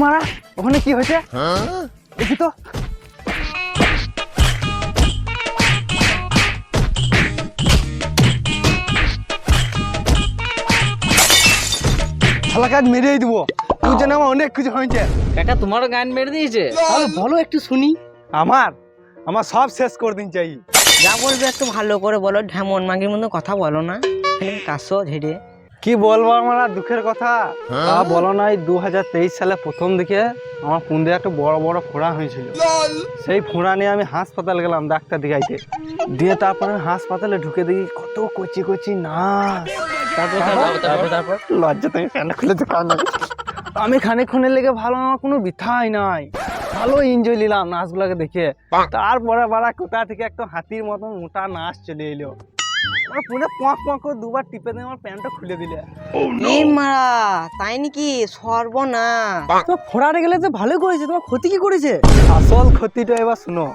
মারা ওখানে কি হয়েছে দেখি তো। শালা কাজ মেরেই দিব, তুই যেন আমার অনেক কিছু হয়েছে। কাকা তোমারও গান মেরে দিয়েছে? তাহলে বলো একটু শুনি। আমার আমার সব শেষ করে দিন চাই। যা বলবে একটু ভালো করে বলো, ঢেমন মাগির মতো কথা বলো না, কাশো ঝেড়ে। কি বলবো আমার আর দুঃখের কথা। তা বলো নাই, 2023 সালে প্রথম দিকে আমার পুঁদে একটা বড় বড় ফোঁড়া হয়েছিল। সেই ফোঁড়া নিয়ে আমি হাসপাতাল গেলাম ডাক্তার দেখাইতে। দিয়ে তারপরে হাসপাতালে ঢুকে দেখি কত কচি কচি নার্স। তারপর লজ্জা তুমি ফ্যানটা খুলে তো কান্না। আমি খানিকক্ষণের লেগে ভালো, আমার কোনো বৃথাই নাই, ভালো এনজয় নিলাম নাচগুলোকে দেখে। তারপরে বাড়া কোথা থেকে একটা হাতির মতন মোটা নাচ চলে এলো। পুরো পোঁক পোঁক করে দুবার টিপে দিয়ে আমার প্যান্টটা খুলে দিলে। এই মারা, তাই নাকি? সর্বনাশ। তো ফোড়ারে গেলে তো ভালো করেছে, তোমার ক্ষতি কি করেছে? আসল ক্ষতিটা এবার শুনো।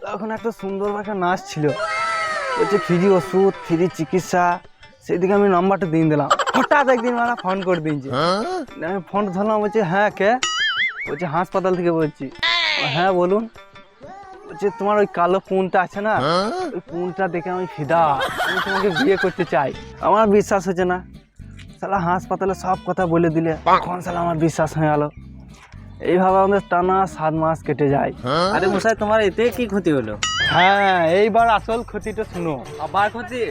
তখন একটা সুন্দর একটা নাচ ছিল, বলছে ফ্রি ওষুধ ফ্রি চিকিৎসা। সেদিকে আমি নাম্বারটা দিয়ে দিলাম। হঠাৎ একদিন মারা ফোন করে দিয়েছে। আমি ফোন ধরলাম, বলছে হ্যাঁ কে? বলছে হাসপাতাল থেকে বলছি। হ্যাঁ বলুন। বলছে তোমার ওই কালো পুনটা আছে না, ওই পুনটা দেখে আমি ফিদা, আমি তোমাকে বিয়ে করতে চাই। আমার বিশ্বাস হচ্ছে না। শালা হাসপাতালে সব কথা বলে দিলে, এখন শালা আমার বিশ্বাস হয়ে গেল। এইভাবে আমাদের টানা 7 মাস কেটে যায়। আরে মশাই, তোমার এতে কি ক্ষতি হলো? হ্যাঁ, এইবার আসল ক্ষতিটা শুনো। আবার ক্ষতি?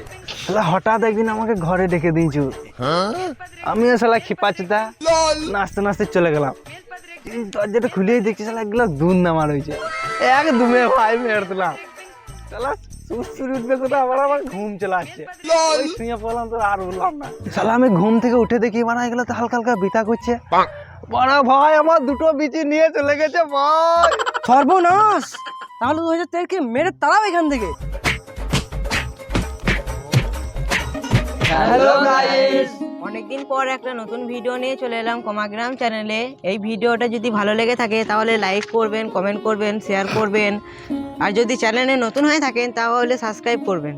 শালা হঠাৎ একদিন আমাকে ঘরে ডেকে দিয়েছু। আমিও শালা খিপাচিতা নাচতে নাচতে চলে গেলাম। দরজাটা খুলেই দেখছি শালা এগুলো দুধ নামার হয়েছে। এক দুমে ভাই মেরে দিলাম। শালা সুরসুরি উঠবে কোথাও, আবার ঘুম চলে আসছে। ওই শুয়ে পড়লাম, তো আর উঠলাম না। শালা আমি ঘুম থেকে উঠে দেখি মানে এগুলো তো হালকা হালকা বিতা করছে। বড় ভাই আমার দুটো বিচি নিয়ে চলে গেছে ভাই। সর্বনাশ! তাহলে 2023 মেরে তারাও এখান থেকে। হ্যালো গাইস, অনেকদিন পর একটা নতুন ভিডিও নিয়ে চলে এলাম কমাগ্রাম চ্যানেলে। এই ভিডিওটা যদি ভালো লেগে থাকে তাহলে লাইক করবেন, কমেন্ট করবেন, শেয়ার করবেন, আর যদি চ্যানেলে নতুন হয়ে থাকেন তাহলে সাবস্ক্রাইব করবেন।